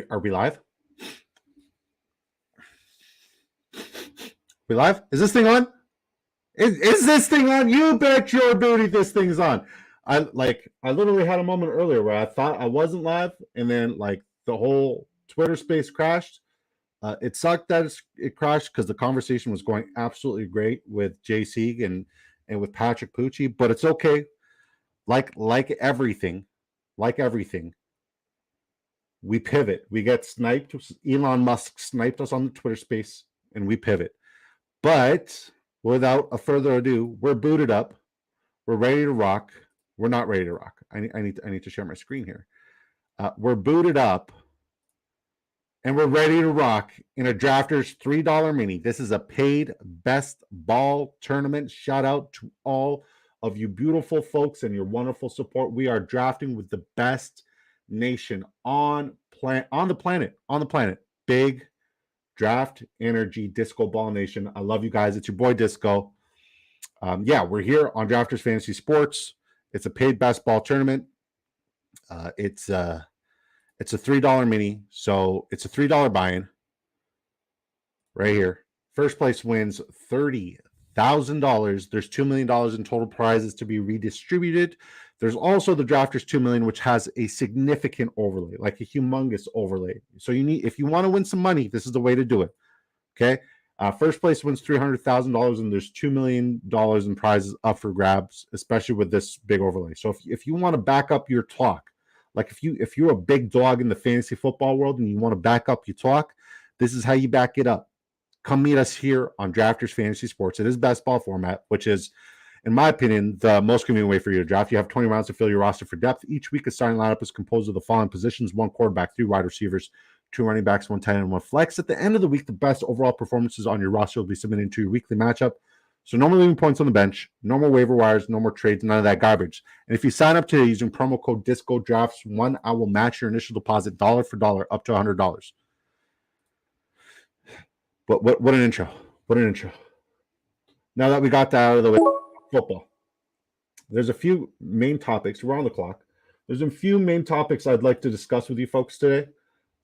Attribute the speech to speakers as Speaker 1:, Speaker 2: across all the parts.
Speaker 1: Are we live? We live? Is this thing on? Is this thing on? You bet your booty this thing's on. I literally had a moment earlier where I thought I wasn't live, and then like the whole Twitter space crashed. It sucked that it crashed because the conversation was going absolutely great with JC and with Patrick Pucci, but it's okay. Like everything, we pivot. We get sniped. Elon Musk sniped us on the Twitter space, and we pivot. But without a further ado, we're booted up. We're ready to rock. We're not ready to rock. I need to share my screen here. We're booted up, and we're ready to rock in a Drafters $3 mini. This is a paid best ball tournament. Shout out to all of you beautiful folks and your wonderful support. We are drafting with the best nation on the planet. Big Draft Energy Disco Ball Nation. I love you guys. It's your boy Disco. We're here on Drafters Fantasy Sports. It's a paid best ball tournament. It's a $3 mini, so it's a $3 buy-in right here. First place wins $30,000. There's $2 million in total prizes to be redistributed. There's also the Drafters 2 million, which has a significant overlay, like a humongous overlay. So if you want to win some money, this is the way to do it. Okay. First place wins $300,000, and there's $2 million in prizes up for grabs, especially with this big overlay. So if you want to back up your talk, like if you're a big dog in the fantasy football world and you want to back up your talk, this is how you back it up. Come meet us here on Drafters Fantasy Sports. It is best ball format, which is, in my opinion, the most convenient way for you to draft. You have 20 rounds to fill your roster for depth. Each week, a starting lineup is composed of the following positions: 1 quarterback, 3 wide receivers, 2 running backs, 1 tight end, and 1 flex. At the end of the week, the best overall performances on your roster will be submitted into your weekly matchup. So no more leaving points on the bench, no more waiver wires, no more trades, none of that garbage. And if you sign up today using promo code DiscoDrafts1, I will match your initial deposit dollar for dollar up to $100. But what an intro. What an intro. Now that we got that out of the way, football. There's a few main topics. We're on the clock. There's a few main topics I'd like to discuss with you folks today.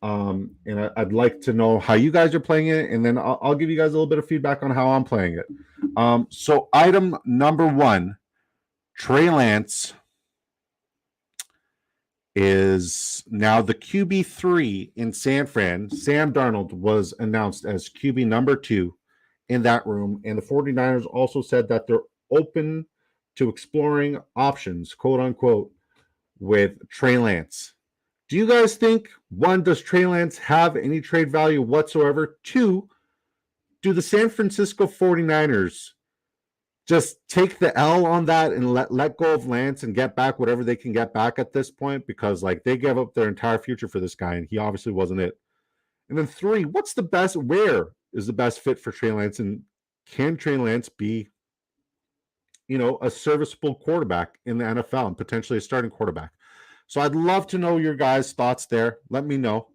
Speaker 1: And I'd like to know how you guys are playing it, and then I'll give you guys a little bit of feedback on how I'm playing it. So item number 1, Trey Lance is now the QB3 in San Fran. Sam Darnold was announced as QB number 2 in that room, and the 49ers also said that they're open to exploring options, quote unquote, with Trey Lance. Do you guys think, 1, does Trey Lance have any trade value whatsoever? 2, do the San Francisco 49ers just take the L on that and let go of Lance and get back whatever they can get back at this point? Because like they gave up their entire future for this guy, and he obviously wasn't it. And then 3, where is the best fit for Trey Lance, and can Trey Lance be, a serviceable quarterback in the NFL and potentially a starting quarterback? So I'd love to know your guys' thoughts there. Let me know.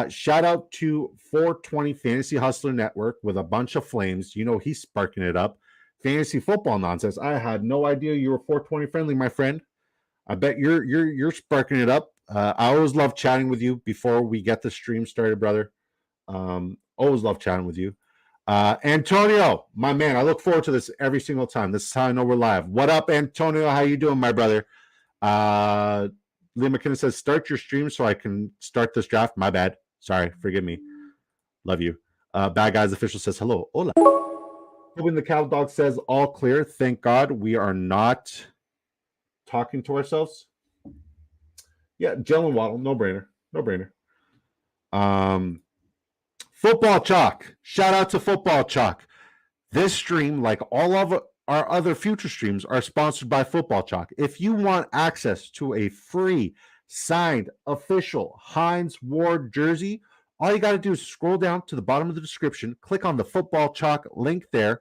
Speaker 1: Shout out to 420 Fantasy Hustler Network with a bunch of flames. He's sparking it up. Fantasy football nonsense. I had no idea you were 420 friendly, my friend. I bet you're sparking it up. I always love chatting with you before we get the stream started, brother. Always love chatting with you. Antonio, my man, I look forward to this every single time. This is how I know we're live. What up, Antonio? How you doing, my brother? Lee McKinnon says, start your stream so I can start this draft. My bad. Sorry. Forgive me. Love you. Bad Guys Official says, hello. Hola. Hoping the Cattle Dog says, all clear. Thank God we are not talking to ourselves. Yeah, Jalen Waddle. No brainer. Football Chalk. Shout out to Football Chalk. This stream, like all of our other future streams, are sponsored by Football Chalk. If you want access to a free signed official Hines Ward jersey, all you got to do is scroll down to the bottom of the description, click on the Football Chalk link there.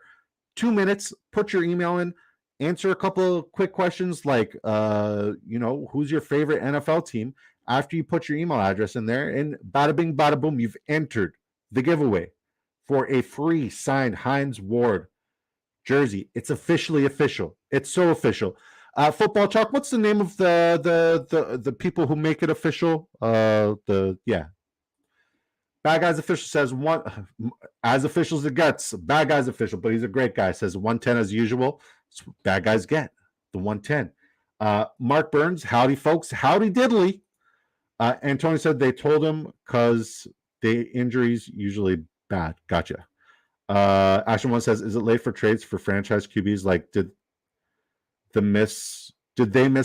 Speaker 1: 2 minutes, put your email in, answer a couple of quick questions like, who's your favorite NFL team? After you put your email address in there, and bada bing, bada boom, you've entered the giveaway for a free signed Hines Ward jersey. It's officially official. It's so official. Football Chalk, what's the name of the people who make it official? Bad Guys Official says one, as officials it gets. Bad Guys Official, but he's a great guy. Says 110 as usual. Bad guys get the 110. Mark Burns, howdy folks, howdy diddly. And Tony said they told him because the injuries usually bad. Gotcha. Action One says, is it late for trades for franchise QBs? Like, did they miss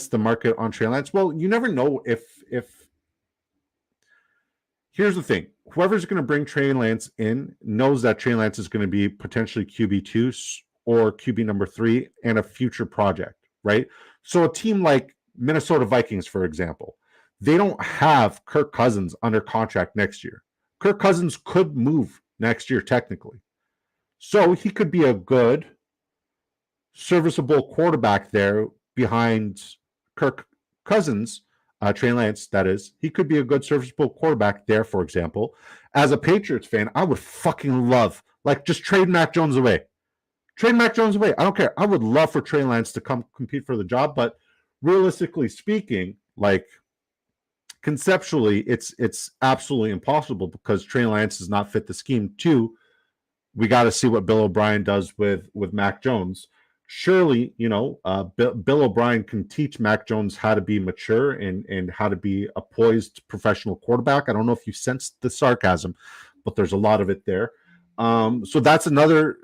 Speaker 1: the market on Trey Lance? Well, you never know if here's the thing. Whoever's going to bring Trey Lance in knows that Trey Lance is going to be potentially QB2 or QB number 3 and a future project, right? So a team like Minnesota Vikings, for example, they don't have Kirk Cousins under contract next year. Kirk Cousins could move next year technically. So he could be a good, serviceable quarterback there behind Kirk Cousins, Trey Lance, that is. He could be a good, serviceable quarterback there, for example. As a Patriots fan, I would fucking love, like, just trade Mac Jones away. Trade Mac Jones away. I don't care. I would love for Trey Lance to come compete for the job, but realistically speaking, like, conceptually, it's absolutely impossible because Trey Lance does not fit the scheme. Two, we got to see what Bill O'Brien does with Mac Jones. Surely, Bill O'Brien can teach Mac Jones how to be mature and how to be a poised professional quarterback. I don't know if you sensed the sarcasm, but there's a lot of it there. So that's another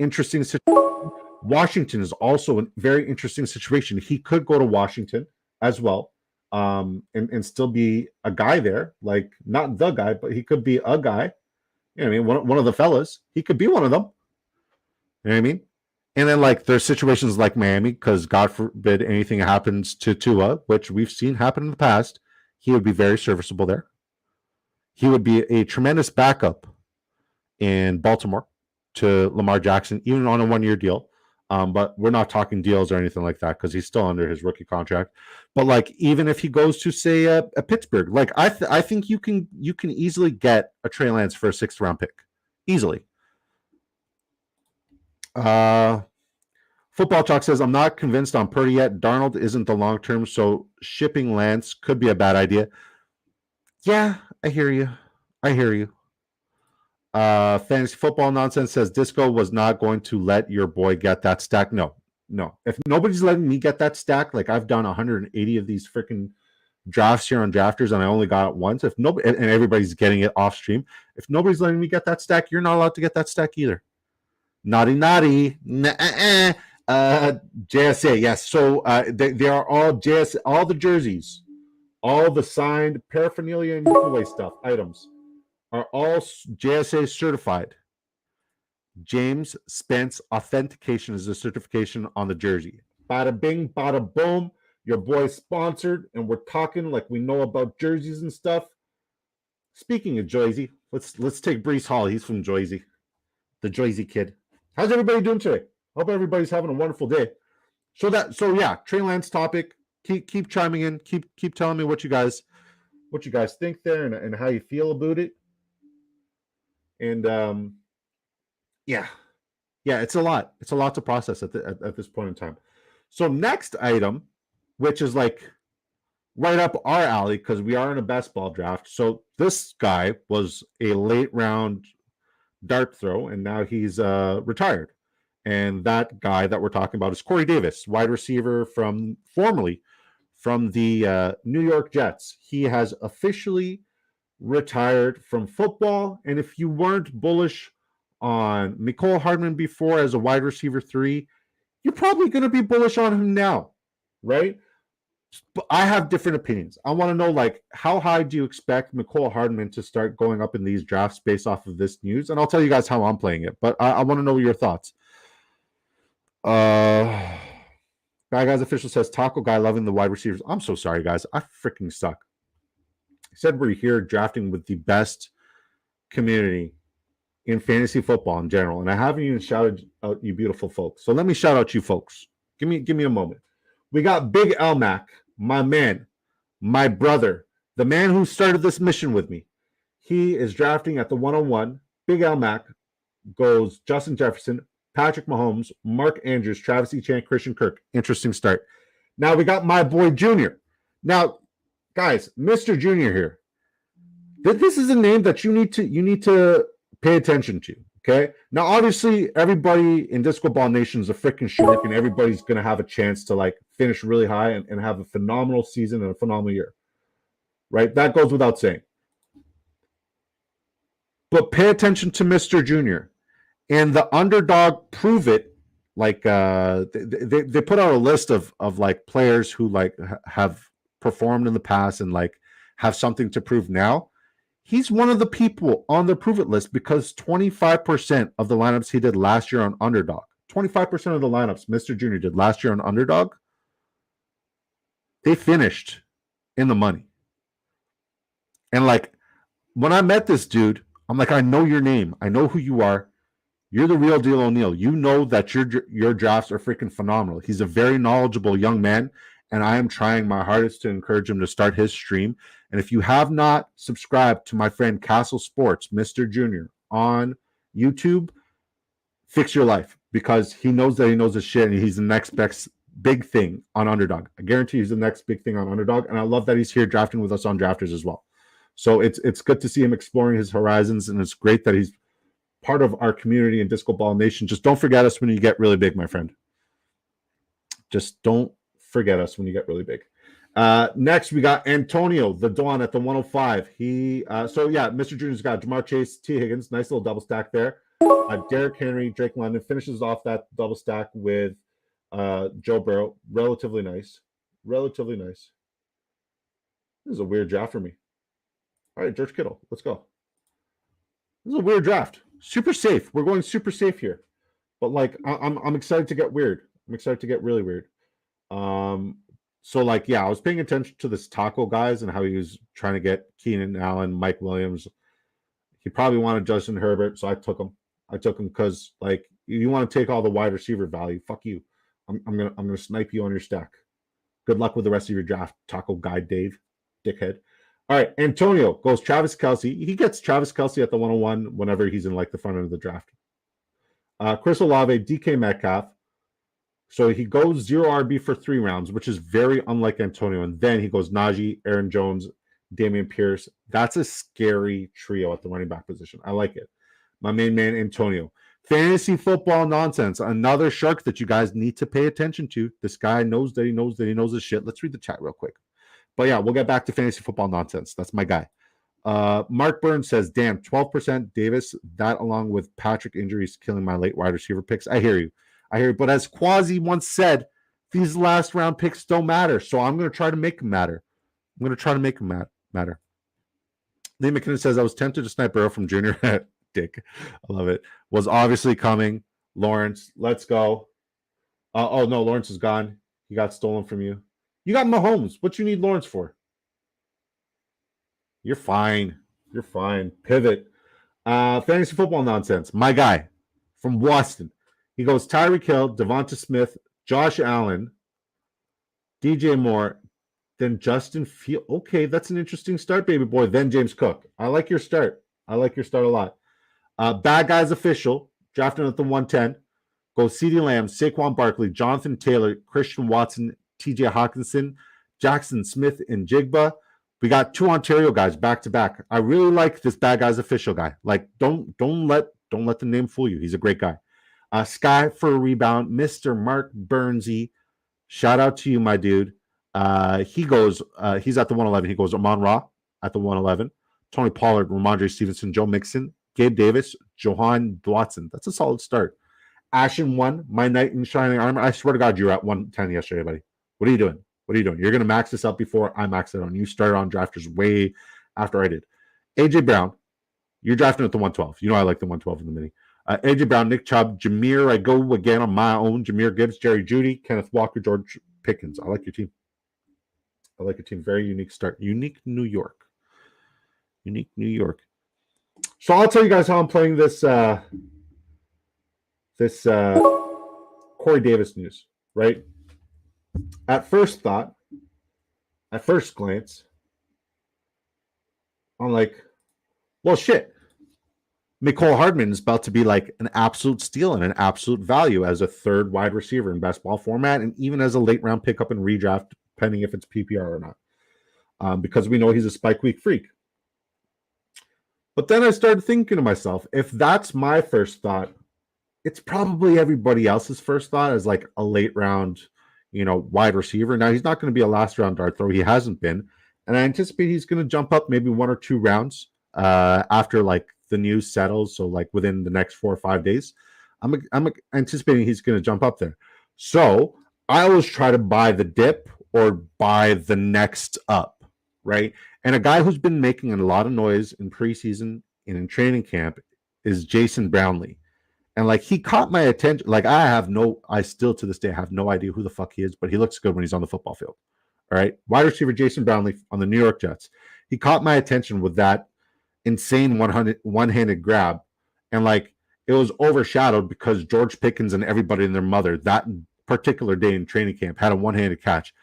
Speaker 1: interesting situation. Washington is also a very interesting situation. He could go to Washington as well, and still be a guy there, like not the guy, but he could be a guy. You know what I mean? One of the fellas. He could be one of them. You know what I mean? And then, like, there's situations like Miami, because God forbid anything happens to Tua, which we've seen happen in the past. He would be very serviceable there. He would be a tremendous backup in Baltimore to Lamar Jackson, even on a one-year deal. But we're not talking deals or anything like that because he's still under his rookie contract. But, like, even if he goes to, say, a Pittsburgh, like, I think you can easily get a Trey Lance for a 6th-round pick. Easily. Football Talk says, I'm not convinced on Purdy yet. Darnold isn't the long term, so shipping Lance could be a bad idea. Yeah, I hear you. Fantasy Football Nonsense says Disco was not going to let your boy get that stack. No. If nobody's letting me get that stack, like I've done 180 of these freaking drafts here on Drafters, and I only got it once. If nobody, and everybody's getting it off stream, if nobody's letting me get that stack, you're not allowed to get that stack either. Naughty. JSA, yes. So they are all JSA, all the jerseys, all the signed paraphernalia and giveaway stuff, items are all JSA certified. James Spence authentication is the certification on the jersey. Bada bing, bada boom. Your boy's sponsored, and we're talking like we know about jerseys and stuff. Speaking of Jersey, let's take Breece Hall. He's from Jersey, the Jersey kid. How's everybody doing today? Hope everybody's having a wonderful day. So yeah, Trey Lance topic. Keep chiming in. Keep telling me what you guys think there and how you feel about it. And yeah, it's a lot. It's a lot to process at this point in time. So next item, which is like right up our alley because we are in a best ball draft. So this guy was a late round dart throw, and now he's retired. And that guy that we're talking about is Corey Davis, wide receiver formerly from the New York Jets. He has officially retired from football. And if you weren't bullish on Mecole Hardman before as a wide receiver 3, you're probably going to be bullish on him now, right? But I have different opinions. I want to know, like, how high do you expect Mecole Hardman to start going up in these drafts based off of this news? And I'll tell you guys how I'm playing it, but I want to know your thoughts. Bad Guys Official says Taco Guy loving the wide receivers. I'm so sorry, guys. I freaking suck. He said we're here drafting with the best community in fantasy football in general, and I haven't even shouted out you beautiful folks. So let me shout out you folks. Give me a moment. We got Big Elmac, my man, my brother, the man who started this mission with me. He is drafting at the 101. Big Elmac goes Justin Jefferson, Patrick Mahomes, Mark Andrews, Travis Etienne, Christian Kirk. Interesting start. Now we got my boy Junior. Now, guys, Mr. Junior here. This is a name that you need to pay attention to. Okay. Now, obviously, everybody in Disco Ball Nation is a freaking shark, and everybody's gonna have a chance to like finish really high and have a phenomenal season and a phenomenal year. Right? That goes without saying. But pay attention to Mr. Junior and the underdog prove it. Like they put out a list of like players who like have performed in the past and like have something to prove now. He's one of the people on the prove it list because 25% of the lineups he did last year on underdog, 25% of the lineups Mr. Junior did last year on underdog, they finished in the money. And like when I met this dude, I'm like, I know your name. I know who you are. You're the real deal, O'Neill. You know that your drafts are freaking phenomenal. He's a very knowledgeable young man, and I am trying my hardest to encourage him to start his stream. And if you have not subscribed to my friend Castle Sports, Mr. Junior, on YouTube, fix your life because he knows that he knows his shit, and he's the next big thing on Underdog. I guarantee he's the next big thing on Underdog, and I love that he's here drafting with us on Drafters as well. So it's good to see him exploring his horizons, and it's great that he's part of our community in Disco Ball Nation. Just don't forget us when you get really big, my friend. Just don't forget us when you get really big. Next, we got Antonio, the Dawn at the 105. Mr. Junior's got Jamar Chase, T. Higgins, nice little double stack there. Derrick Henry, Drake London finishes off that double stack with Joe Burrow. Relatively nice. This is a weird draft for me. All right, George Kittle, let's go. This is a weird draft. Super safe. We're going super safe here, but like I'm excited to get weird. I'm excited to get really weird. So like I was paying attention to this Taco guys and how he was trying to get Keenan Allen, Mike Williams. He probably wanted Justin Herbert, so I took him. Because like you want to take all the wide receiver value. Fuck you. I'm gonna snipe you on your stack. Good luck with the rest of your draft, Taco guy Dave, dickhead. All right, Antonio goes Travis Kelce. He gets Travis Kelce at the 101 whenever he's in like the front end of the draft. Chris Olave, DK Metcalf. So he goes 0 RB for 3 rounds, which is very unlike Antonio. And then he goes Najee, Aaron Jones, Dameon Pierce. That's a scary trio at the running back position. I like it. My main man, Antonio. Fantasy football nonsense. Another shark that you guys need to pay attention to. This guy knows that he knows his shit. Let's read the chat real quick. But yeah, we'll get back to fantasy football nonsense. That's my guy. Mark Burns says, damn, 12% Davis. That along with Patrick injuries killing my late wide receiver picks. I hear you. But as Quasi once said, these last round picks don't matter. So I'm going to try to make them matter. Matter. Lee McKinnon says, I was tempted to snipe Burrow from Junior. Dick. I love it. Was obviously coming. Lawrence, let's go. Oh, no, Lawrence is gone. He got stolen from you. You got Mahomes. What you need Lawrence for? You're fine. Pivot. Fantasy football nonsense. My guy from Boston. He goes Tyreek Hill, Devonta Smith, Josh Allen, DJ Moore, then Justin Fields. Okay, that's an interesting start, baby boy. Then James Cook. I like your start. a lot. Bad Guys Official, drafting at the 110. Goes CeeDee Lamb, Saquon Barkley, Jonathan Taylor, Christian Watson, TJ Hawkinson, Jackson Smith, and Jigba. We got 2 Ontario guys back to back. I really like this Bad Guys Official guy. Like, don't let the name fool you. He's a great guy. Sky for a rebound, Mr. Mark Burnsy. Shout out to you, my dude. He goes, he's at the 111. He goes Amon Ra at the 111. Tony Pollard, Ramondre Stevenson, Joe Mixon, Gabe Davis, Johan Watson. That's a solid start. Ashen 1, my knight in shining armor. I swear to God, you were at 110 yesterday, buddy. What are you doing? You're going to max this up before I max it on. You started on drafters way after I did. AJ Brown, you're drafting at the 112. You know I like the 112 in the mini. AJ Brown, Nick Chubb, Jameer. I go again on my own. Jameer Gibbs, Jerry Jeudy, Kenneth Walker, George Pickens. I like your team. Very unique start. Unique New York. So I'll tell you guys how I'm playing this Corey Davis news, right? At first glance, I'm like, well, shit. Mecole Hardman is about to be like an absolute steal and an absolute value as a third wide receiver in best ball format, and even as a late round pickup and redraft, depending if it's PPR or not, because we know he's a spike week freak. But then I started thinking to myself, if that's my first thought, it's probably everybody else's first thought as like a late round, wide receiver. Now he's not going to be a last round dart throw. He hasn't been, and I anticipate he's going to jump up maybe 1 or 2 rounds after like the news settles. So like within the next 4 or 5 days, I'm anticipating he's going to jump up there. So I always try to buy the dip or buy the next up, right? And a guy who's been making a lot of noise in preseason and in training camp is Jason Brownlee. And like he caught my attention. Like I still to this day have no idea who the fuck he is, but he looks good when he's on the football field. All right. Wide receiver Jason Brownlee on the New York Jets. He caught my attention with that insane one-handed grab. And like it was overshadowed because George Pickens and everybody and their mother that particular day in training camp had a one-handed catch.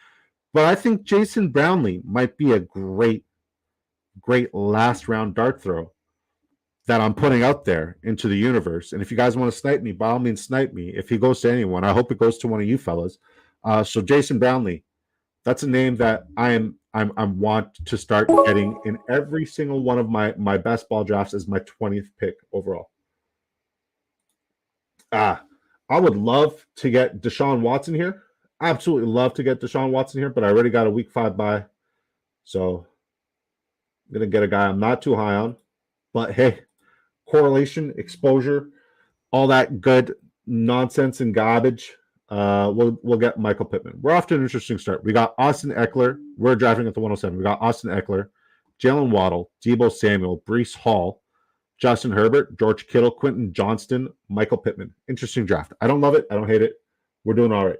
Speaker 1: But I think Jason Brownlee might be a great last round dart throw that I'm putting out there into the universe. And if you guys want to snipe me, by all means, snipe me. If he goes to anyone, I hope it goes to one of you fellas. So Jason Brownlee, that's a name that I want to start getting in every single one of my best ball drafts as my 20th pick overall. I would love to get Deshaun Watson here. Absolutely love to get Deshaun Watson here, but I already got a week 5 bye. So I'm going to get a guy I'm not too high on. But hey, correlation, exposure, all that good nonsense and garbage. We'll get Michael Pittman. We're off to an interesting start. We got Austin Eckler. We're drafting at the 107. We got Austin Eckler, Jalen Waddle, Deebo Samuel, Breece Hall, Justin Herbert, George Kittle, Quentin Johnston, Michael Pittman. Interesting draft. I don't love it. I don't hate it. We're doing all right.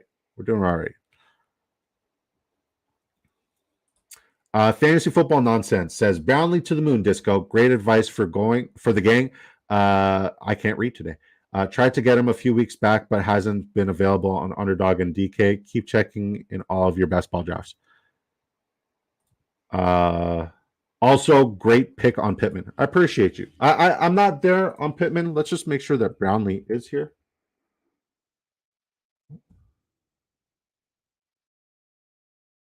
Speaker 1: Fantasy Football Nonsense says Brownlee to the moon, Disco. Great advice for the gang. I can't read today. Tried to get him a few weeks back, but hasn't been available on Underdog and DK. Keep checking in all of your best ball drafts. Also, great pick on Pittman. I appreciate you. I'm not there on Pittman. Let's just make sure that Brownlee is here.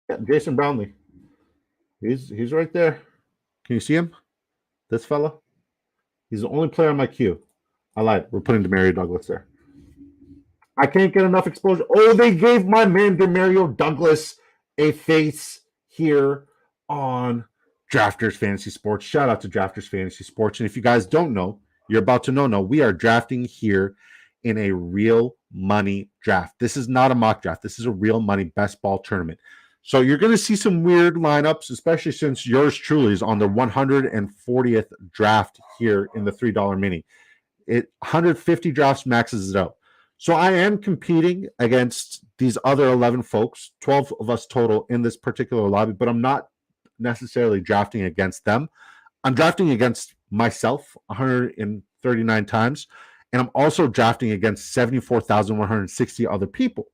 Speaker 1: Yeah, Jason Brownlee. He's right there. Can you see him? This fella? He's the only player on my queue. I lied. We're putting Demario Douglas there. I can't get enough exposure. Oh, they gave my man Demario Douglas a face here on Drafters Fantasy Sports. Shout out to Drafters Fantasy Sports. And if you guys don't know, you're about to know. No, we are drafting here in a real money draft. This is not a mock draft. This is a real money best ball tournament. So you're going to see some weird lineups, especially since yours truly is on the 140th draft here in the $3 mini. 150 drafts maxes it out. So I am competing against these other 11 folks, 12 of us total in this particular lobby, but I'm not necessarily drafting against them. I'm drafting against myself 139 times, and I'm also drafting against 74,160 other people.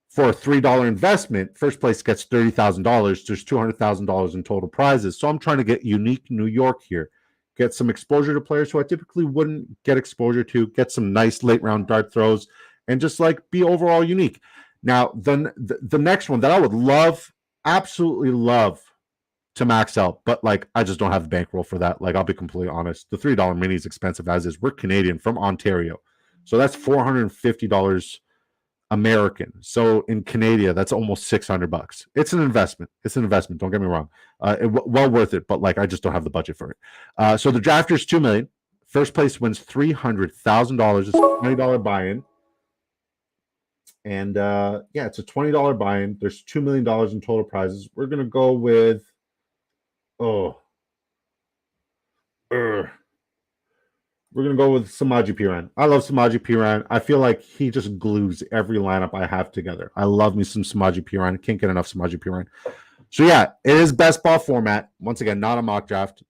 Speaker 1: For a $3 investment, first place gets $30,000. There's $200,000 in total prizes. So I'm trying to get unique New York here, get some exposure to players who I typically wouldn't get exposure to, get some nice late round dart throws, and just like be overall unique. Now, then the next one that I would love, absolutely love to max out, but like I just don't have the bankroll for that. Like I'll be completely honest, the $3 mini is expensive as is. We're Canadian from Ontario, so that's $450 American. So in Canada, that's almost $600. It's an investment. Don't get me wrong. Well worth it, but like I just don't have the budget for it. So the drafters $2 million. First place wins $300,000. It's a $20 buy-in. And it's a $20 buy-in. There's $2 million in total prizes. We're gonna go with we're going to go with Samaje Perine. I love Samaje Perine. I feel like he just glues every lineup I have together. I love me some Samaje Perine. I can't get enough Samaje Perine. So, yeah, it is best ball format. Once again, not a mock draft.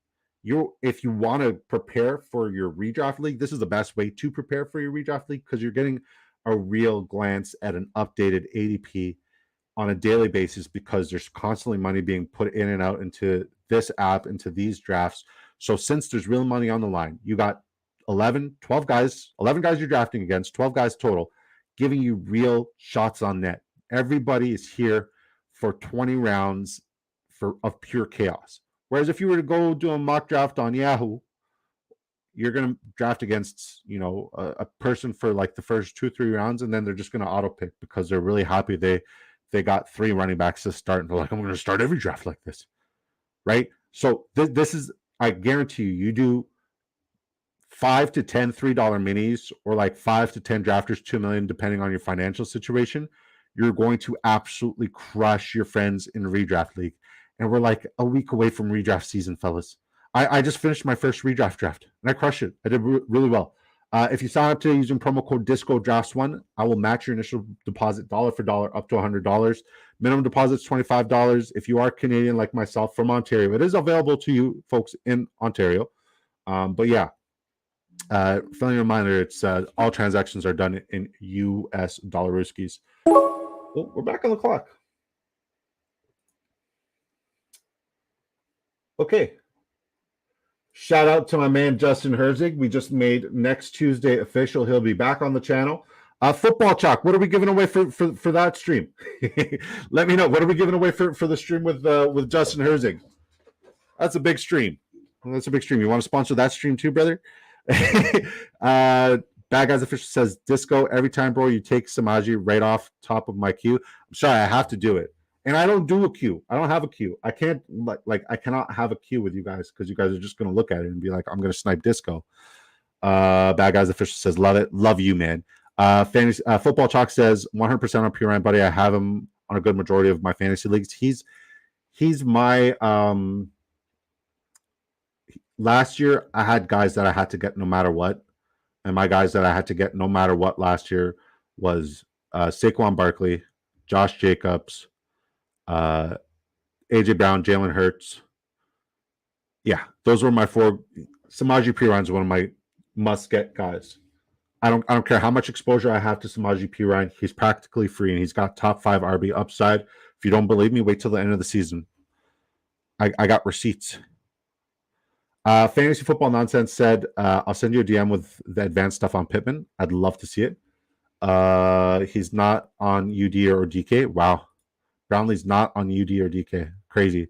Speaker 1: If you want to prepare for your redraft league, this is the best way to prepare for your redraft league because you're getting a real glance at an updated ADP on a daily basis because there's constantly money being put in and out into this app, into these drafts. So since there's real money on the line, you got 11 guys you're drafting against, 12 guys total, giving you real shots on net. Everybody is here for 20 rounds of pure chaos. Whereas if you were to go do a mock draft on Yahoo you're going to draft against, a person for like the first 2-3 rounds, and then they're just going to auto pick because they're really happy they got 3 running backs to start, and they're like, I'm going to start every draft like this, right? So this is, I guarantee you do 5 to 10 $3 minis, or like 5 to 10 drafters, 2 million, depending on your financial situation. You're going to absolutely crush your friends in redraft league. And we're like a week away from redraft season, fellas. I just finished my first redraft draft and I crushed it. I did really well. If you sign up today using promo code DISCODRAFTS1, I will match your initial deposit dollar for dollar up to $100. Minimum deposit is $25. If you are Canadian like myself from Ontario, it is available to you folks in Ontario. But yeah, friendly reminder, it's all transactions are done in US dollar Ruskies. Oh, we're back on the clock. Okay. Shout out to my man Justin Herzig. We just made next Tuesday official. He'll be back on the channel. Football Chalk, what are we giving away for that stream? Let me know. What are we giving away for the stream with Justin Herzig? That's a big stream. That's a big stream. You want to sponsor that stream too, brother? Bad Guys Official says, Disco, every time, bro, you take Samaji right off top of my queue. I'm sorry, I have to do it. And I don't do a queue. I don't have a queue. I can't, I cannot have a queue with you guys because you guys are just going to look at it and be like, I'm going to snipe Disco. Bad Guys Official says, love it. Love you, man. Fantasy Football Chalk says, 100% on Pure Ryan, buddy. I have him on a good majority of my fantasy leagues. He's my, last year, I had guys that I had to get no matter what. And my guys that I had to get no matter what last year was Saquon Barkley, Josh Jacobs, AJ Brown, Jalen Hurts. Yeah, those were my 4. Samaji Perine is one of my must-get guys. I don't care how much exposure I have to Samaji Perine. He's practically free, and he's got top 5 RB upside. If you don't believe me, wait till the end of the season. I got receipts. Fantasy Football Nonsense said, I'll send you a DM with the advanced stuff on Pittman. I'd love to see it. He's not on UD or DK. Wow. Brownlee's not on UD or DK. Crazy.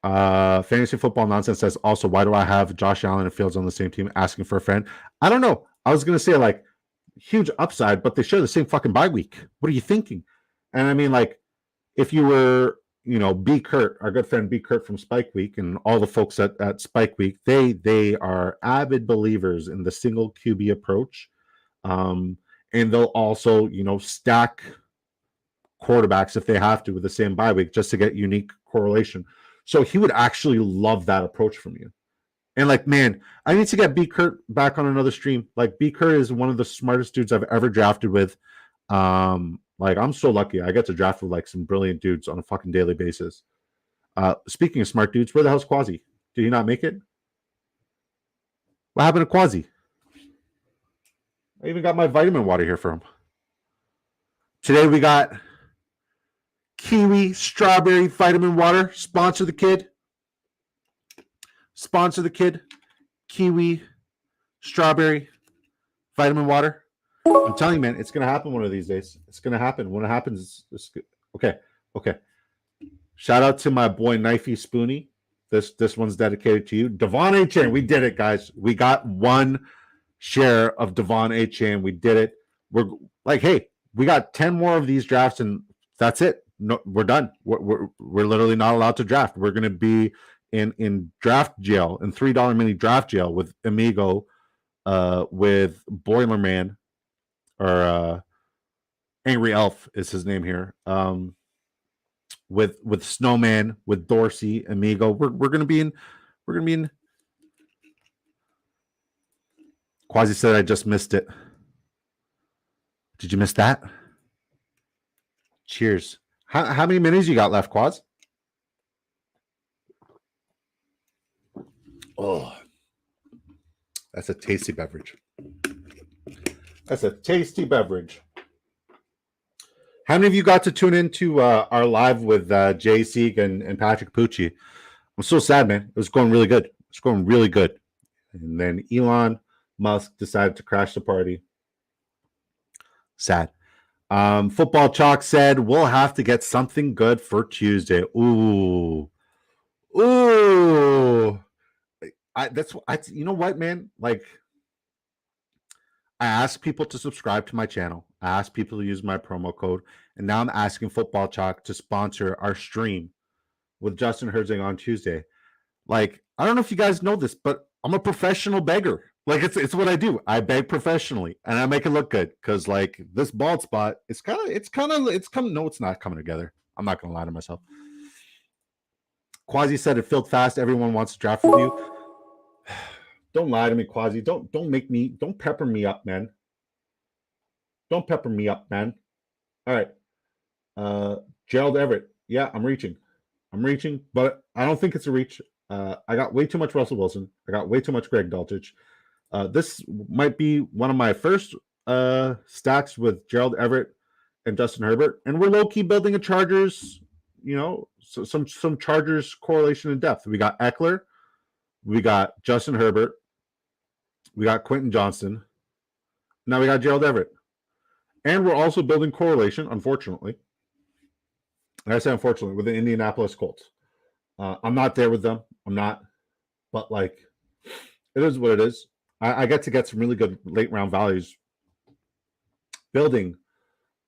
Speaker 1: Fantasy Football Nonsense says, also, why do I have Josh Allen and Fields on the same team asking for a friend? I don't know. I was going to say, like, huge upside, but they share the same fucking bye week. What are you thinking? And I mean, like, if you were, B. Kurt, our good friend B. Kurt from Spike Week, and all the folks at Spike Week, they are avid believers in the single QB approach. And they'll also, stack quarterbacks if they have to with the same bye week just to get unique correlation. So he would actually love that approach from you. And like, man, I need to get B. Kurt back on another stream. Like, B. Kurt is one of the smartest dudes I've ever drafted with. Like, I'm so lucky. I get to draft with like some brilliant dudes on a fucking daily basis. Speaking of smart dudes, where the hell's Quasi? Did he not make it? What happened to Quasi? I even got my vitamin water here for him. Today we got kiwi strawberry vitamin water. Sponsor the kid. Sponsor the kid. Kiwi strawberry vitamin water. I'm telling you, man, it's going to happen one of these days. It's going to happen. When it happens, it's good. Okay. Shout out to my boy Knifey Spoonie. This one's dedicated to you. Devon A-Chain. We did it, guys. We got 1 share of Devon A-Chain. We did it. We're like, hey, we got 10 more of these drafts, and that's it. No, we're done. We're literally not allowed to draft. We're going to be in draft jail, in $3 mini draft jail with Amigo, with Boilerman, or Angry Elf is his name here. With Snowman, with Dorsey, Amigo. We're gonna be in. Quasi said I just missed it. Did you miss that? Cheers. How many minutes you got left, Quaz? Oh, that's a tasty beverage. That's a tasty beverage. How many of you got to tune into our live with Jay Sieg and Patrick Pucci? I'm so sad, man. It was going really good. It's going really good. And then Elon Musk decided to crash the party. Sad. Football Chalk said, we'll have to get something good for Tuesday. Ooh. Ooh, that's what you know what, man? Like, I asked people to subscribe to my channel. I asked people to use my promo code, and now I'm asking Football Chalk to sponsor our stream with Justin Herzig on Tuesday. Like, I don't know if you guys know this, but I'm a professional beggar. Like, it's what I do. I beg professionally, and I make it look good because, like, this bald spot, it's coming. No, it's not coming together. I'm not gonna lie to myself. Quasi said it filled fast. Everyone wants to draft with you. Don't lie to me, Quasi. Don't pepper me up, man. Don't pepper me up, man. All right. Gerald Everett. Yeah, I'm reaching, but I don't think it's a reach. I got way too much Russell Wilson. I got way too much Greg Dulcich. This might be one of my first stacks with Gerald Everett and Justin Herbert, and we're low key building a Chargers. So some Chargers correlation in depth. We got Eckler, we got Justin Herbert, we got Quentin Johnston. Now we got Gerald Everett, and we're also building correlation. Unfortunately, I say unfortunately, with the Indianapolis Colts. I'm not there with them. I'm not, but like, it is what it is. I get to get some really good late round values building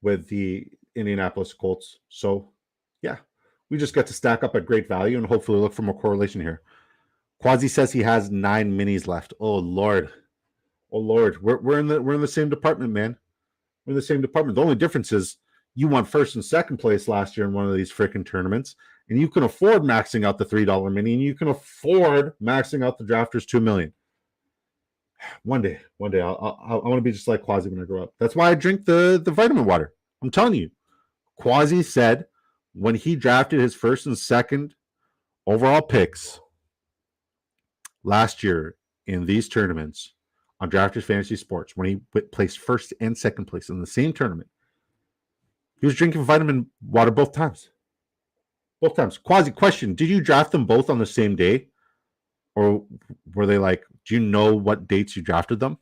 Speaker 1: with the Indianapolis Colts. So, yeah, we just get to stack up at great value and hopefully look for more correlation here. Quasi says he has 9 minis left. Oh Lord, we're in the same department, man. We're in the same department. The only difference is you won first and second place last year in one of these freaking tournaments, and you can afford maxing out the $3 mini, and you can afford maxing out the Drafters $2 million. One day, I want to be just like Quasi when I grow up. That's why I drink the vitamin water. I'm telling you, Quasi said when he drafted his first and second overall picks last year in these tournaments on Drafters Fantasy Sports, when he placed first and second place in the same tournament, he was drinking vitamin water both times. Both times. Quasi, question, did you draft them both on the same day? Or were they like, do you know what dates you drafted them?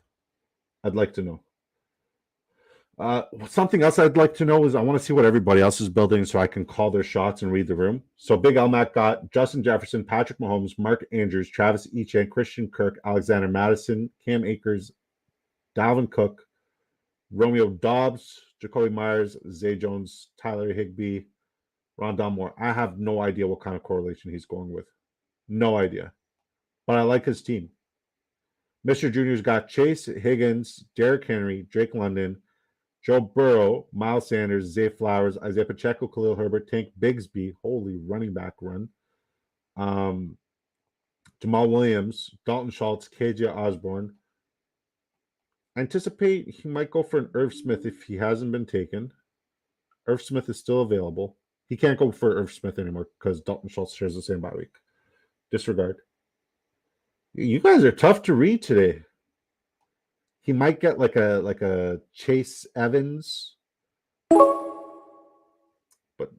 Speaker 1: I'd like to know. Something else I'd like to know is I want to see what everybody else is building so I can call their shots and read the room. So Big Elmac got Justin Jefferson, Patrick Mahomes, Mark Andrews, Travis Etienne, Christian Kirk, Alexander Madison, Cam Akers, Dalvin Cook, Romeo Dobbs, Jacoby Myers, Zay Jones, Tyler Higbee, Rondell Moore. I have no idea what kind of correlation he's going with. No idea. But I like his team. Mr. Junior's got Chase, Higgins, Derrick Henry, Drake London, Joe Burrow, Miles Sanders, Zay Flowers, Isaiah Pacheco, Khalil Herbert, Tank Bigsby, holy running back run. Jamal Williams, Dalton Schultz, KJ Osborne. I anticipate he might go for an Irv Smith if he hasn't been taken. Irv Smith is still available. He can't go for Irv Smith anymore because Dalton Schultz shares the same bye week. Disregard. You guys are tough to read today. He might get like a Chase Evans, but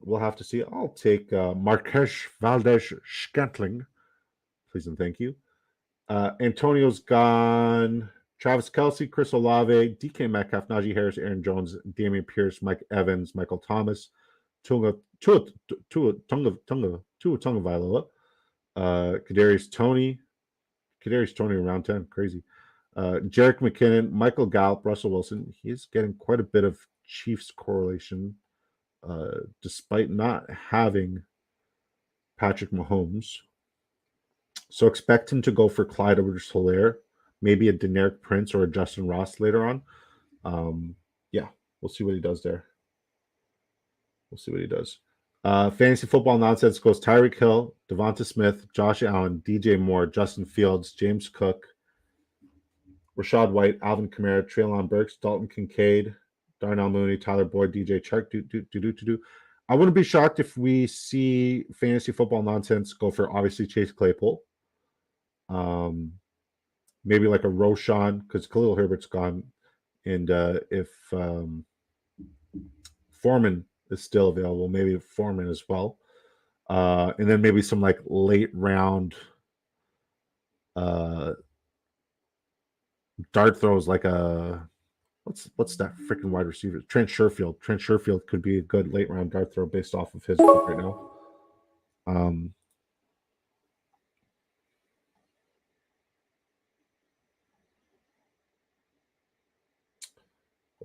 Speaker 1: we'll have to see. I'll take Marquez Valdez-Scantling, please and thank you. Antonio's gone. Travis Kelce, Chris Olave, DK Metcalf, Najee Harris, Aaron Jones, Damian Pierce, Mike Evans, Michael Thomas, Tua Tagovailoa, Kadarius Toney around 10, crazy. Jerick McKinnon, Michael Gallup, Russell Wilson. He's getting quite a bit of Chiefs correlation, despite not having Patrick Mahomes. So expect him to go for Clyde Edwards-Helaire, maybe a Deneric Prince or a Justin Ross later on. Yeah, we'll see what he does there. Fantasy football nonsense goes Tyreek Hill, Devonta Smith, Josh Allen, DJ Moore, Justin Fields, James Cook, Rachaad White, Alvin Kamara, Treylon Burks, Dalton Kincaid, Darnell Mooney, Tyler Boyd, DJ Chark. I wouldn't be shocked if we see fantasy football nonsense go for obviously Chase Claypool. Maybe like a Roshan because Khalil Herbert's gone, and if Foreman is still available, maybe Foreman as well, and then maybe some like late round dart throws like a what's that freaking wide receiver? Trent Sherfield. Trent Sherfield could be a good late round dart throw based off of his right now.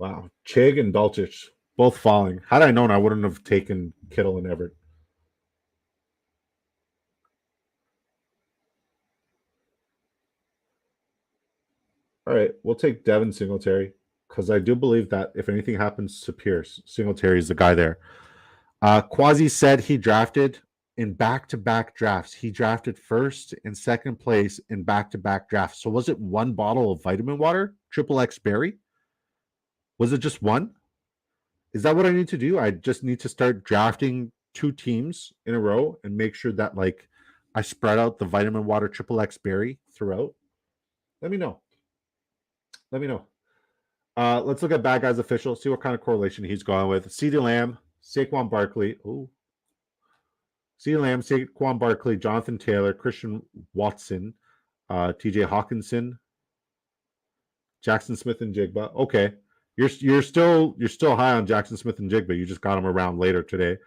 Speaker 1: Wow. Chig and Dulcich both falling. Had I known, I wouldn't have taken Kittle and Everett. All right, we'll take Devin Singletary because I do believe that if anything happens to Pierce, Singletary is the guy there. Quasi said he drafted in back-to-back drafts. He drafted first and second place in back-to-back drafts. So was it one bottle of vitamin water, triple X berry? Was it just one? Is that what I need to do? I just need to start drafting two teams in a row and make sure that like I spread out the vitamin water triple X berry throughout. Let me know. Let me know. Let's look at Bad Guys Official, see what kind of correlation he's going with. CeeDee Lamb, Saquon Barkley. Ooh. CeeDee Lamb, Saquon Barkley, Jonathan Taylor, Christian Watson, TJ Hawkinson, Jackson Smith and Jigba. Okay. You're still high on Jackson Smith and Jigba. You just got him around later today.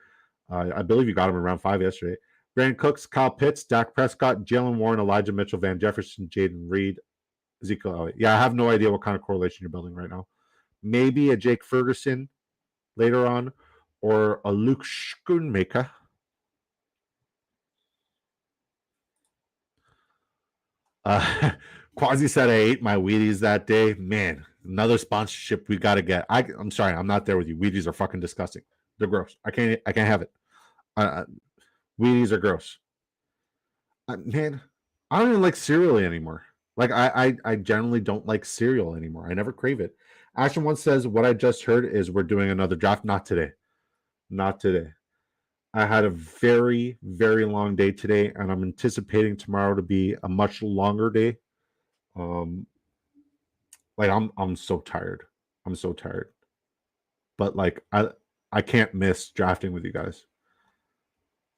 Speaker 1: I believe you got him around 5 yesterday. Brandon Cooks, Kyle Pitts, Dak Prescott, Jalen Warren, Elijah Mitchell, Van Jefferson, Jaden Reed, Ezekiel Elliott. Yeah, I have no idea what kind of correlation you're building right now. Maybe a Jake Ferguson later on, or a Luke Schoonmaker. Quasi said I ate my Wheaties that day. Man, another sponsorship we got to get. I'm sorry, I'm not there with you. Wheaties are fucking disgusting. They're gross. I can't have it. Wheaties are gross. Man, I don't even like cereal anymore. Like I generally don't like cereal anymore. I never crave it. Ashton once says, "What I just heard is we're doing another draft." Not today. Not today. I had a very, very long day today, and I'm anticipating tomorrow to be a much longer day. Like I'm so tired. I'm so tired. But like I can't miss drafting with you guys.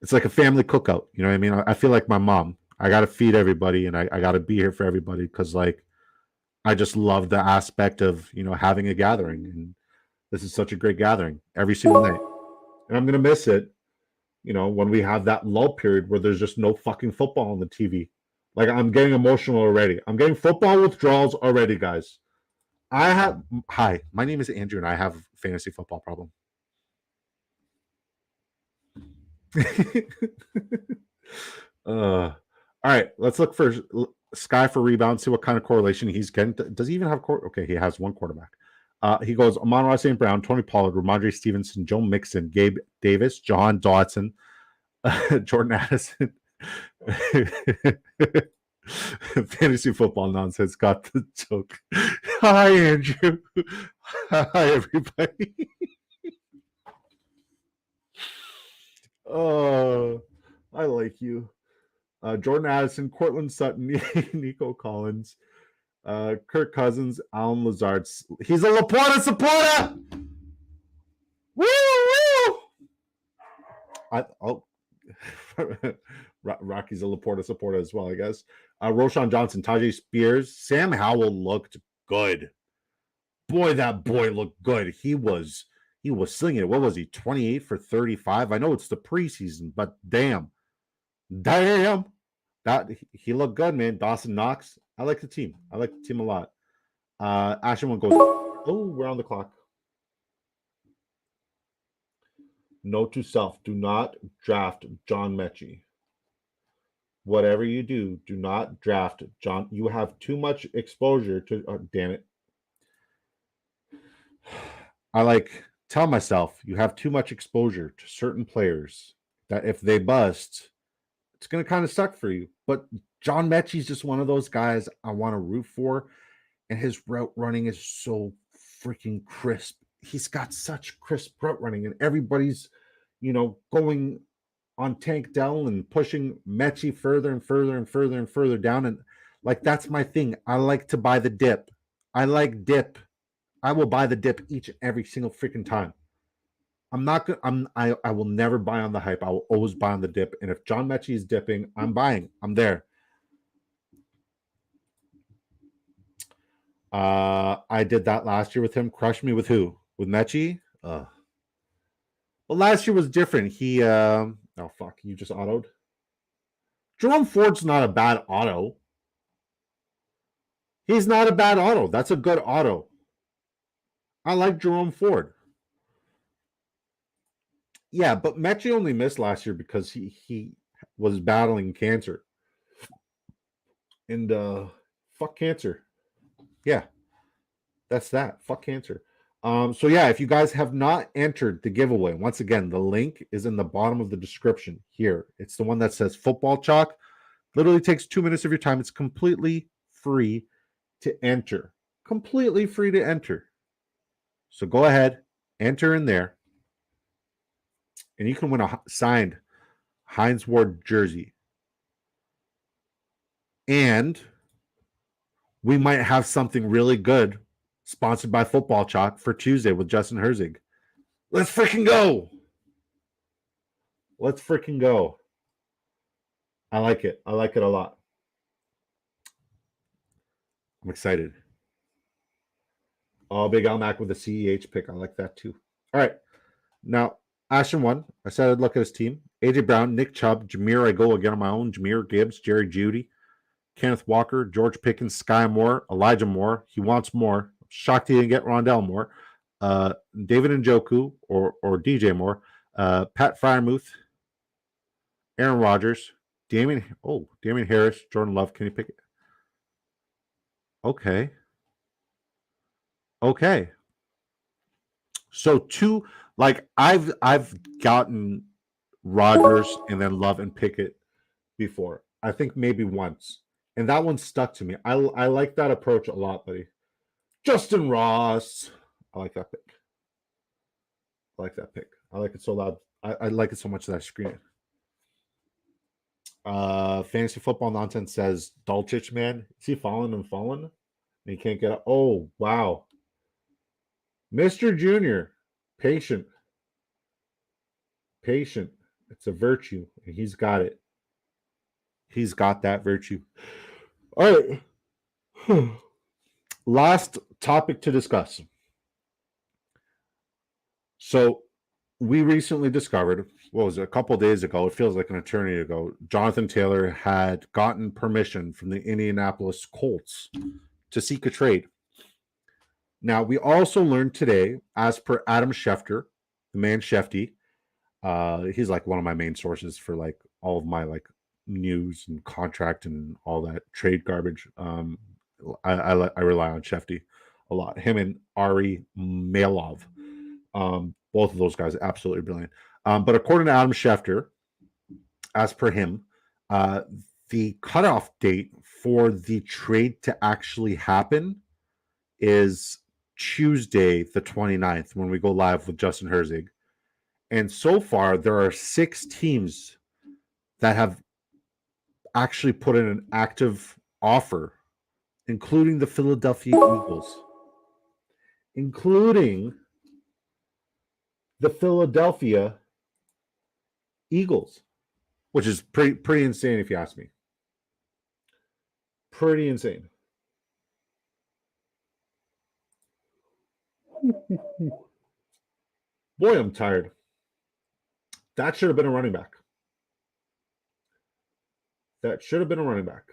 Speaker 1: It's like a family cookout. You know what I mean? I feel like my mom. I gotta feed everybody and I gotta be here for everybody because like I just love the aspect of having a gathering. And this is such a great gathering every single night. And I'm gonna miss it, when we have that lull period where there's just no fucking football on the TV. Like I'm getting emotional already. I'm getting football withdrawals already, guys. Hi, my name is Andrew and I have a fantasy football problem. All right, let's look for Sky for rebound, see what kind of correlation he's getting. Does he even have okay, he has one quarterback. He goes Amon-Ra St. Brown, Tony Pollard, Ramondre Stevenson, Joe Mixon, Gabe Davis, John Dotson, Jordan Addison. Fantasy football nonsense got the joke. Hi, Andrew. Hi, everybody. Oh, I like you. Jordan Addison, Cortland Sutton, Nico Collins, Kirk Cousins, Alan Lazard. He's a Laporta supporter. Woo! Rocky's a Laporta supporter as well, I guess. Roshan Johnson, Tajay Spears, Sam Howell looked good. Boy, that boy looked good. He was slinging it. What was he? 28 for 35. I know it's the preseason, but damn, that he looked good, man. Dawson Knox. I like the team. I like the team a lot. Ashton goes. Oh, we're on the clock. Note to self: do not draft John Mechie. Whatever you do, do not draft John. You have too much exposure to. Oh, damn it. I tell myself you have too much exposure to certain players that if they bust, it's going to kind of suck for you. But John Mechie's just one of those guys I want to root for, and his route running is so freaking crisp. He's got such crisp route running, and everybody's, going on Tank Dell and pushing Mechie further and further and further and further down. And that's my thing. I like to buy the dip. I like dip. I will buy the dip each and every single freaking time. I will never buy on the hype. I will always buy on the dip. And if John Mechie is dipping, I'm buying. I'm there. I did that last year with him. Crush me with who? With Mechie? Well, last year was different. He oh fuck, you just autoed. Jerome Ford's not a bad auto. He's not a bad auto. That's a good auto. I like Jerome Ford. Yeah, but Mechie only missed last year because he was battling cancer. And fuck cancer. Yeah, that's that. Fuck cancer. So yeah, if you guys have not entered the giveaway, once again, the link is in the bottom of the description here. It's the one that says football chalk. Literally takes 2 minutes of your time. It's completely free to enter. Completely free to enter. So go ahead, enter in there, and you can win a signed Hines Ward jersey. And we might have something really good sponsored by Football Chalk for Tuesday with Justin Herzig. Let's freaking go. Let's freaking go. I like it. I like it a lot. I'm excited. Oh, Big Al Mac with the CEH pick. I like that too. All right. Now, Ashton won. I said I'd look at his team. AJ Brown, Nick Chubb, Jameer. I go again on my own. Jameer Gibbs, Jerry Jeudy, Kenneth Walker, George Pickens, Sky Moore, Elijah Moore. He wants more. Shocked he didn't get Rondell Moore. David Njoku or DJ Moore. Pat Fryermuth, Aaron Rodgers, Damian Harris, Jordan Love. Can you pick it? Okay. So two, like I've gotten Rodgers and then Love and Pickett before. I think maybe once. And that one stuck to me. I like that approach a lot, buddy. Justin Ross. I like that pick. I like that pick. I like it so loud. I like it so much that I screen it. Fantasy football nonsense says Dulcich, man. Is he falling and falling? And he can't get up. Oh, wow. Mr. Junior, patient. Patient. It's a virtue, and he's got it. He's got that virtue. All right. Last topic to discuss. So we recently discovered, what was it, a couple days ago, it feels like an eternity ago, Jonathan Taylor had gotten permission from the Indianapolis Colts to seek a trade. Now, we also learned today, as per Adam Schefter, the man Shefty, he's like one of my main sources for like all of my like news and contract and all that trade garbage. I rely on Shefty a lot. Him and Ari Mailov. Both of those guys are absolutely brilliant. But according to Adam Schefter, as per him, the cutoff date for the trade to actually happen is Tuesday, the 29th, when we go live with Justin Herzig. And so far, there are 6 teams that have actually put in an active offer, including the Philadelphia Eagles. Including the Philadelphia Eagles, which is pretty insane if you ask me. Pretty insane. Boy, I'm tired. That should have been a running back. That should have been a running back.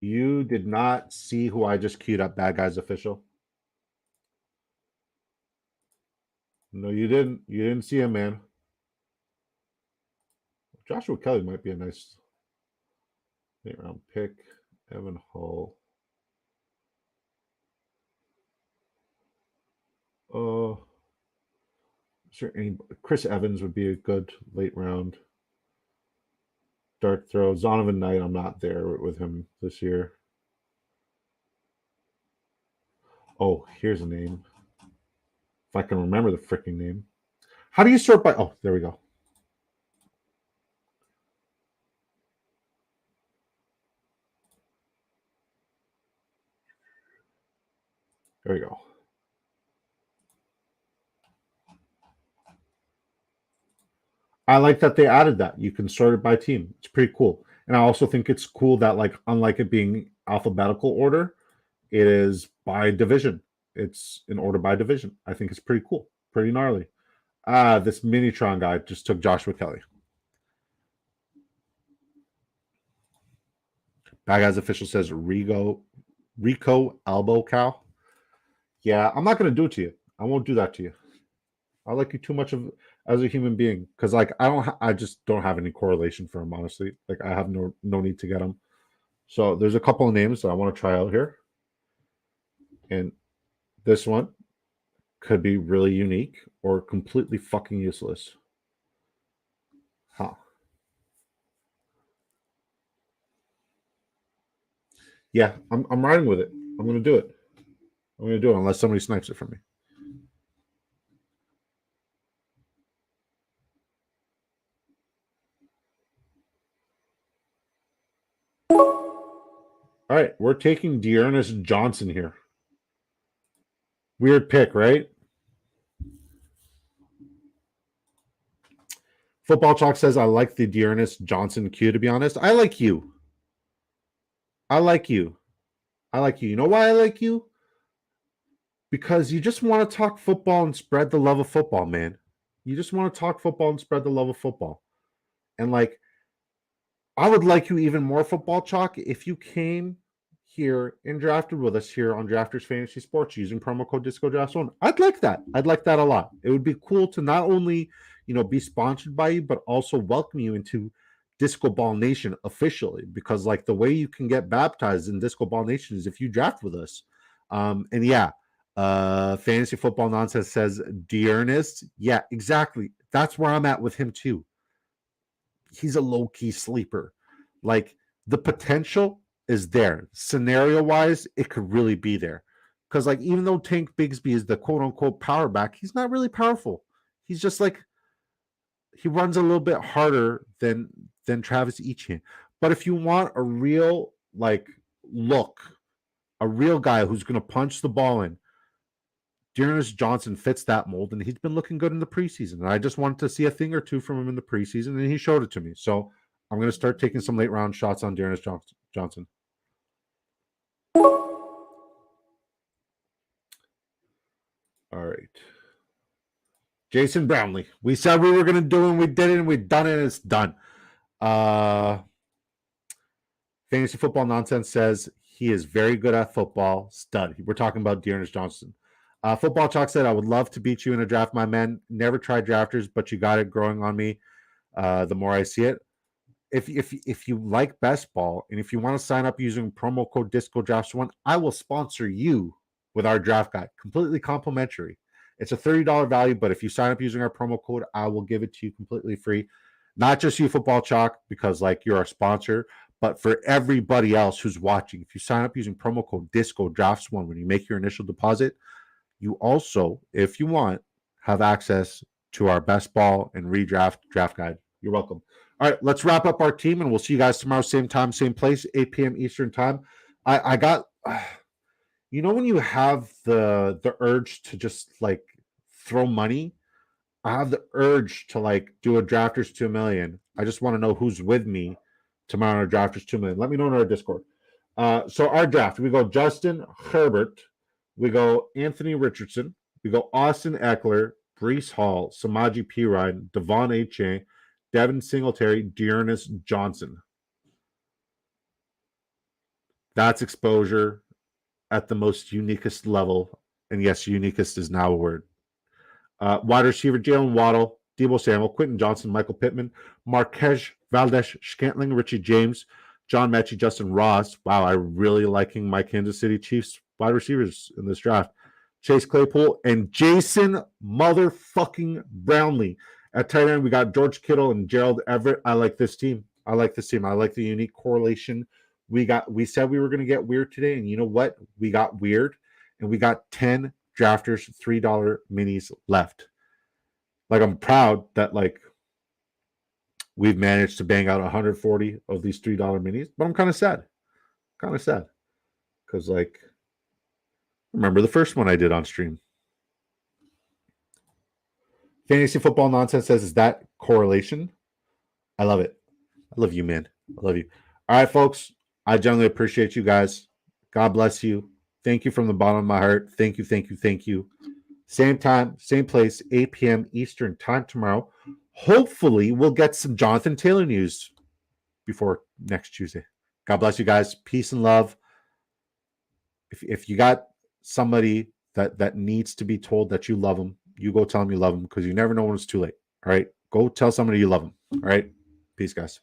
Speaker 1: You did not see who I just queued up, Bad Guys Official? No, you didn't. You didn't see him, man. Joshua Kelly might be a nice late round pick. Evan Hull. Chris Evans would be a good late round dart throw. Zonovan Knight, I'm not there with him this year. Oh, here's a name. If I can remember the freaking name. How do you sort by? Oh, there we go. There we go. I like that they added that. You can sort it by team. It's pretty cool. And I also think it's cool that, like, unlike it being alphabetical order, it is by division. It's in order by division. I think it's pretty cool. Pretty gnarly. This Minitron guy just took Joshua Kelly. Bad Guys Official says Rico elbow cow. Yeah, I'm not gonna do it to you. I won't do that to you. I like you too much of as a human being because like I just don't have any correlation for him honestly. Like I have no need to get him. So there's a couple of names that I want to try out here, and this one could be really unique or completely fucking useless. Huh. Yeah, I'm riding with it. I'm gonna do it. I'm gonna do it unless somebody snipes it from me. All right, we're taking Dearness Johnson here. Weird pick, right? Football Chalk says I like the Dearness Johnson Q. To be honest, I like you. I like you. I like you. You know why I like you? Because you just want to talk football and spread the love of football, man. You just want to talk football and spread the love of football. And like, I would like you even more, Football Chalk, if you came here and drafted with us here on Drafters Fantasy Sports using promo code DiscoDrafts1. I'd like that. I'd like that a lot. It would be cool to not only, be sponsored by you, but also welcome you into Disco Ball Nation officially, because like the way you can get baptized in Disco Ball Nation is if you draft with us. And yeah, Fantasy Football Nonsense says Dearness. Yeah, exactly. That's where I'm at with him too. He's a low-key sleeper. Like the potential is there. Scenario wise, it could really be there. Because like even though Tank Bigsby is the quote unquote power back, he's not really powerful. He's just like he runs a little bit harder than Travis Etienne. But if you want a real like look, a real guy who's gonna punch the ball in, Dearness Johnson fits that mold, and he's been looking good in the preseason. And I just wanted to see a thing or two from him in the preseason, and he showed it to me. So I'm going to start taking some late round shots on Dearness Johnson. All right. Jason Brownlee. We said we were going to do it, and we did it, and we've done it, and it's done. Fantasy Football Nonsense says he is very good at football. Stud. We're talking about Dearness Johnson. Football Chalk said, I would love to beat you in a draft, my man. Never tried drafters, but you got it growing on me the more I see it. If you like best ball and if you want to sign up using promo code DiscoDrafts1, I will sponsor you with our draft guide. Completely complimentary. It's a $30 value, but if you sign up using our promo code, I will give it to you completely free. Not just you, Football Chalk, because like you're our sponsor, but for everybody else who's watching. If you sign up using promo code DiscoDrafts1 when you make your initial deposit, you also, if you want, have access to our best ball and redraft draft guide. You're welcome. All right, let's wrap up our team, and we'll see you guys tomorrow, same time, same place, 8 p.m. Eastern time. I got, when you have the urge to just like throw money, I have the urge to like do a Drafters 2 million. I just want to know who's with me tomorrow on our Drafters 2 million. Let me know in our Discord. So our draft, we go Justin Herbert, we go Anthony Richardson, we go Austin Eckler, Breece Hall, Samaje Perine, Devon Achane, Devin Singletary, Dearness Johnson. That's exposure at the most uniquest level. And yes, uniquest is now a word. Wide receiver, Jalen Waddle, Deebo Samuel, Quentin Johnson, Michael Pittman, Marquez Valdez Scantling, Richie James, John Mechie, Justin Ross. Wow, I'm really liking my Kansas City Chiefs wide receivers in this draft. Chase Claypool and Jason motherfucking Brownlee. At tight end, we got George Kittle and Gerald Everett. I like this team. I like the unique correlation. We said we were going to get weird today, and you know what? We got weird, and we got 10 drafters $3 minis left. Like, I'm proud that like we've managed to bang out 140 of these $3 minis, but I'm kind of sad. Because like, remember the first one I did on stream. Fantasy Football Nonsense says, is that correlation? I love it. I love you, man. I love you. All right, folks. I generally appreciate you guys. God bless you. Thank you from the bottom of my heart. Thank you. Same time, same place, 8 p.m. Eastern time tomorrow. Hopefully, we'll get some Jonathan Taylor news before next Tuesday. God bless you guys. Peace and love. If you got somebody that needs to be told that you love them, you go tell them you love them, because you never know when it's too late. All right. Go tell somebody you love them. All right. Peace, guys.